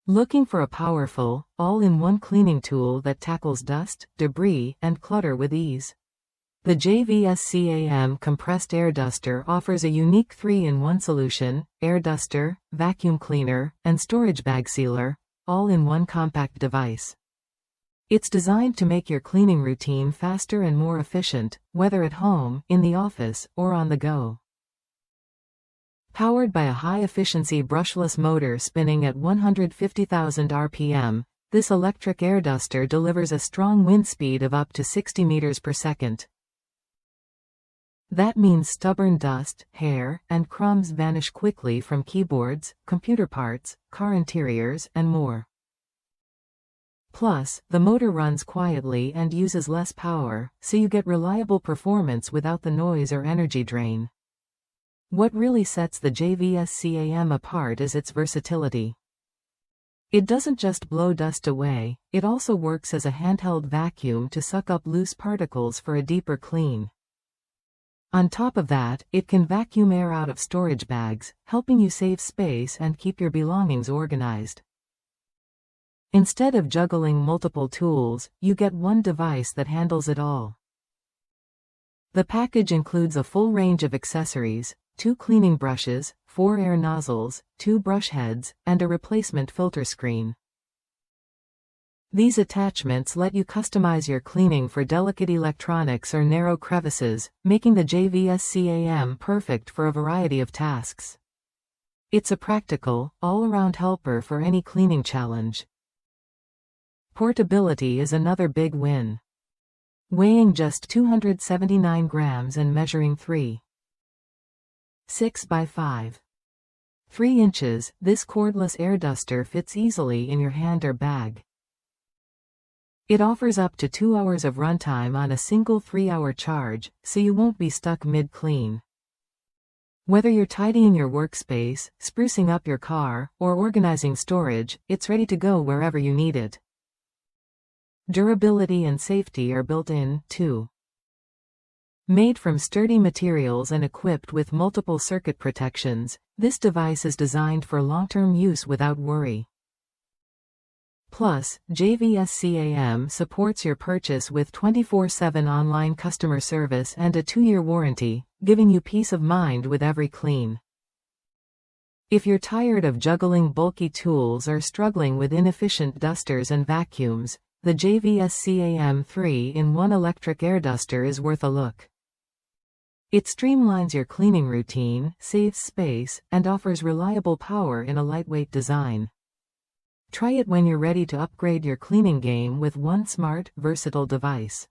Looking for a powerful, all-in-one cleaning tool that tackles dust, debris, and clutter with ease? The JVS-CAM Compressed Air Duster offers a unique 3-in-1 solution: air duster, vacuum cleaner, and storage bag sealer, all in one compact device. It's designed to make your cleaning routine faster and more efficient, whether at home, in the office, or on the go. Powered by a high-efficiency brushless motor spinning at 150,000 RPM, this electric air duster delivers a strong wind speed of up to 60 meters per second. That means stubborn dust, hair, and crumbs vanish quickly from keyboards, computer parts, car interiors, and more. Plus, the motor runs quietly and uses less power, so you get reliable performance without the noise or energy drain. What really sets the JVS-CAM apart is its versatility. It doesn't just blow dust away, it also works as a handheld vacuum to suck up loose particles for a deeper clean. On top of that, it can vacuum air out of storage bags, helping you save space and keep your belongings organized. Instead of juggling multiple tools, you get one device that handles it all. The package includes a full range of accessories: 2 cleaning brushes, 4 air nozzles, 2 brush heads, and a replacement filter screen. These attachments let you customize your cleaning for delicate electronics or narrow crevices, making the JVS-CAM perfect for a variety of tasks. It's a practical, all-around helper for any cleaning challenge. Portability is another big win. Weighing just 279 grams and measuring 3.6 by 5.3 inches, this cordless air duster fits easily in your hand or bag. It offers up to 2 hours of runtime on a single 3-hour charge, so you won't be stuck mid-clean. Whether you're tidying your workspace, sprucing up your car, or organizing storage, it's ready to go wherever you need it. Durability and safety are built in, too. Made from sturdy materials and equipped with multiple circuit protections, this device is designed for long-term use without worry. Plus, JVS-CAM supports your purchase with 24/7 online customer service and a 2-year warranty, giving you peace of mind with every clean. If you're tired of juggling bulky tools or struggling with inefficient dusters and vacuums, the JVS-CAM 3-in-1 electric air duster is worth a look. It streamlines your cleaning routine, saves space, and offers reliable power in a lightweight design. Try it when you're ready to upgrade your cleaning game with one smart, versatile device.